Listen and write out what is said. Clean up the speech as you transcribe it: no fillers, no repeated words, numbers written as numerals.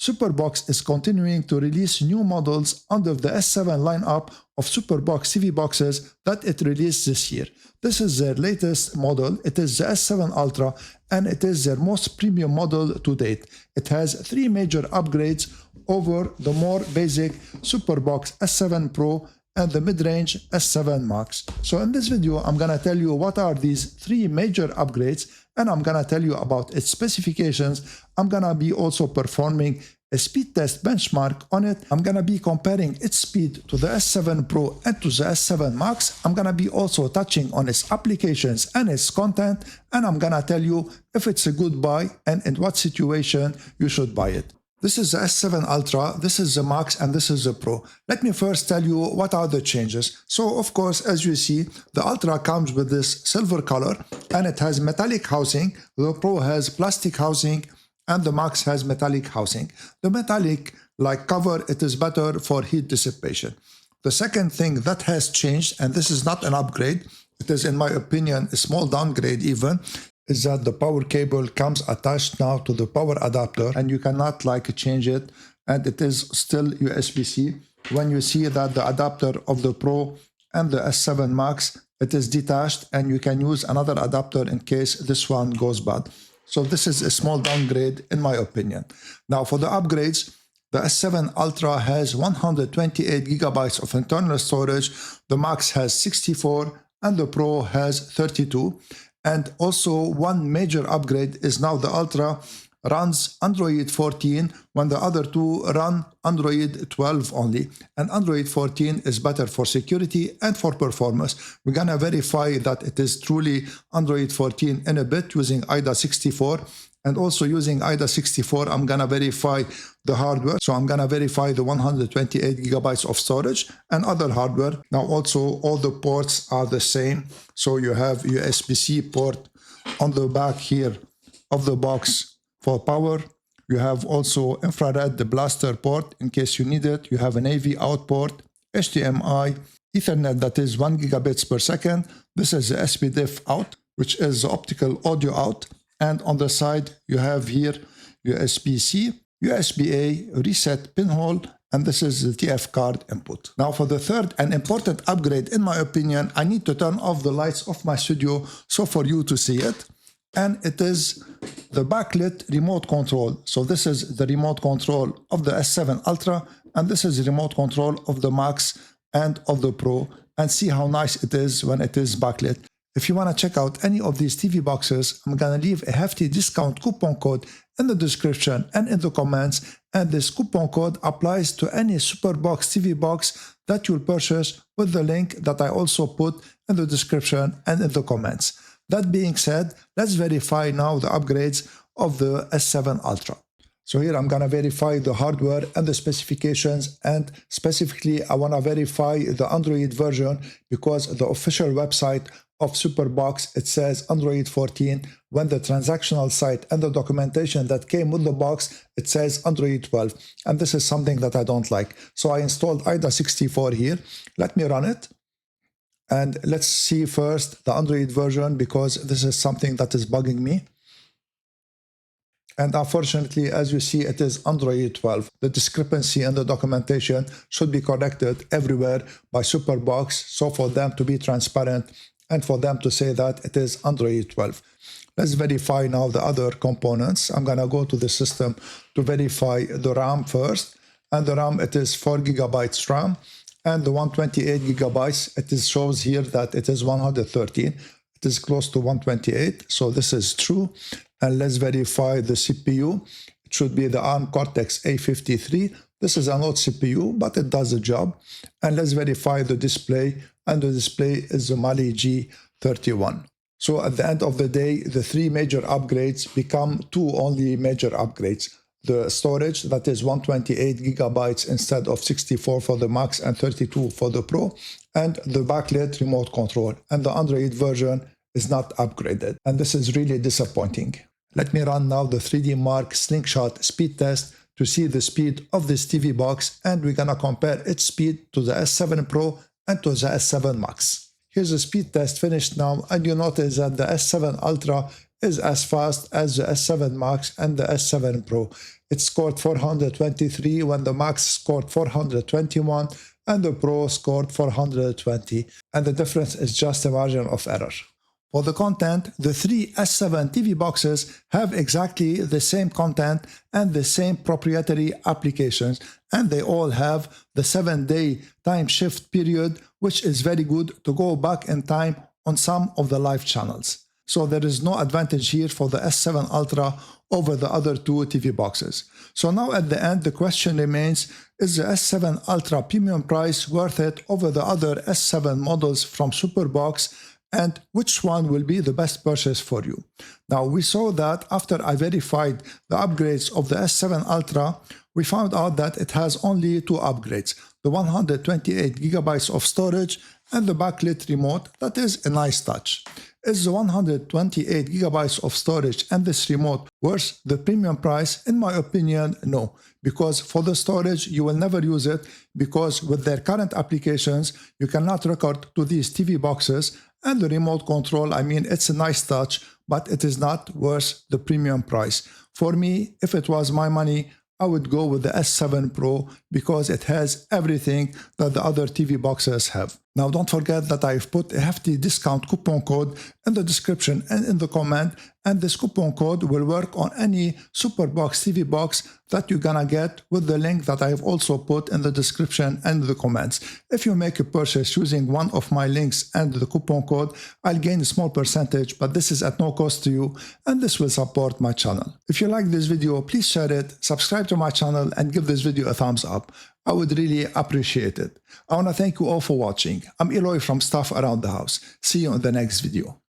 SuperBox is continuing to release new models under the S7 lineup of SuperBox TV boxes that it released this year. This is their latest model. It is the S7 Ultra, and it is their most premium model to date. It has 3 major upgrades over the more basic SuperBox S7 Pro and the mid-range S7 Max. So in this video, I'm gonna tell you what are these 3 major upgrades, and I'm gonna tell you about its specifications. I'm gonna be also performing a speed test benchmark on it. I'm gonna be comparing its speed to the S7 Pro and to the S7 Max. I'm gonna be also touching on its applications and its content, and I'm gonna tell you if it's a good buy and in what situation you should buy it. This is the S7 Ultra, this is the Max, and this is the Pro. Let me first tell you what are the changes. So of course, as you see, the Ultra comes with this silver color and it has metallic housing. The Pro has plastic housing and the Max has metallic housing. The metallic like cover, it is better for heat dissipation. The second thing that has changed, and this is not an upgrade, it is in my opinion a small downgrade even, is that the power cable comes attached now to the power adapter and you cannot like change it, and it is still USB-C. When you see that the adapter of the Pro and the S7 Max, it is detached and you can use another adapter in case this one goes bad. So this is a small downgrade in my opinion. Now for the upgrades, the S7 Ultra has 128 gigabytes of internal storage, the Max has 64 and the Pro has 32. And also one major upgrade is now the Ultra runs Android 14 when the other two run Android 12 only. And Android 14 is better for security and for performance. We're gonna verify that it is truly Android 14 in a bit using IDA 64. And also using IDA 64, I'm gonna verify the hardware. So I'm gonna verify the 128 gigabytes of storage and other hardware. Now also all the ports are the same. So you have USB-C port on the back here of the box for power. You have also infrared, the blaster port in case you need it. You have an AV out port, HDMI, Ethernet that is 1 gigabits per second. This is the SPDIF out, which is the optical audio out. And on the side, you have here USB-C, USB-A, reset pinhole, and this is the TF card input. Now for the third and important upgrade, in my opinion, I need to turn off the lights of my studio so for you to see it. And it is the backlit remote control. So this is the remote control of the S7 Ultra, and this is the remote control of the Max and of the Pro. And see how nice it is when it is backlit. If you want to check out any of these TV boxes, I'm going to leave a hefty discount coupon code in the description and in the comments, and this coupon code applies to any SuperBox TV box that you'll purchase with the link that I also put in the description and in the comments. That being said, let's verify now the upgrades of the S7 Ultra. So here I'm going to verify the hardware and the specifications, and specifically I want to verify the Android version because the official website of SuperBox, it says Android 14, when the transactional site and the documentation that came with the box, it says Android 12. And this is something that I don't like. So I installed IDA 64 here. Let me run it. And let's see first the Android version because this is something that is bugging me. And unfortunately, as you see, it is Android 12. The discrepancy in the documentation should be corrected everywhere by SuperBox. So for them to be transparent and for them to say that it is Android 12. Let's verify now the other components. I'm gonna go to the system to verify the RAM first. And the RAM, it is 4 gigabytes RAM. And the 128 gigabytes, it is shows here that it is 113. It is close to 128, so this is true. And let's verify the CPU. It should be the ARM Cortex A53. This is an old CPU, but it does the job. And let's verify the display. And the display is the Mali G31. So at the end of the day, the 3 major upgrades become 2 only major upgrades. The storage, that is 128 gigabytes instead of 64 for the Max and 32 for the Pro, and the backlit remote control. And the Android version is not upgraded. And this is really disappointing. Let me run now the 3D Mark Slingshot speed test to see the speed of this TV box, and we're gonna compare its speed to the S7 Pro and to the S7 Max. Here's the speed test finished now, and you notice that the S7 Ultra is as fast as the S7 Max and the S7 Pro. it scored 423 when the Max scored 421 and the Pro scored 420, and the difference is just a margin of error. For the content, the three S7 TV boxes have exactly the same content and the same proprietary applications, and they all have the 7-day time shift period, which is very good to go back in time on some of the live channels. So there is no advantage here for the S7 Ultra over the other two TV boxes. So now at the end, the question remains, is the S7 Ultra premium price worth it over the other S7 models from SuperBox, and which one will be the best purchase for you? Now, we saw that after I verified the upgrades of the S7 Ultra, we found out that it has only two upgrades, the 128 GB of storage and the backlit remote. That is a nice touch. Is the 128 GB of storage and this remote worth the premium price? In my opinion, no, because for the storage, you will never use it, because with their current applications, you cannot record to these TV boxes, and the remote control, I mean, it's a nice touch, but it is not worth the premium price. For me, if it was my money, I would go with the S7 Pro because it has everything that the other TV boxes have. Now, don't forget that I've put a hefty discount coupon code in the description and in the comment, and this coupon code will work on any SuperBox TV box that you're gonna get with the link that I've also put in the description and the comments. If you make a purchase using one of my links and the coupon code, I'll gain a small percentage, but this is at no cost to you, and this will support my channel. If you like this video, please share it, subscribe to my channel, and give this video a thumbs up. I would really appreciate it. I want to thank you all for watching. I'm Eloy from Stuff Around the House. See you in the next video.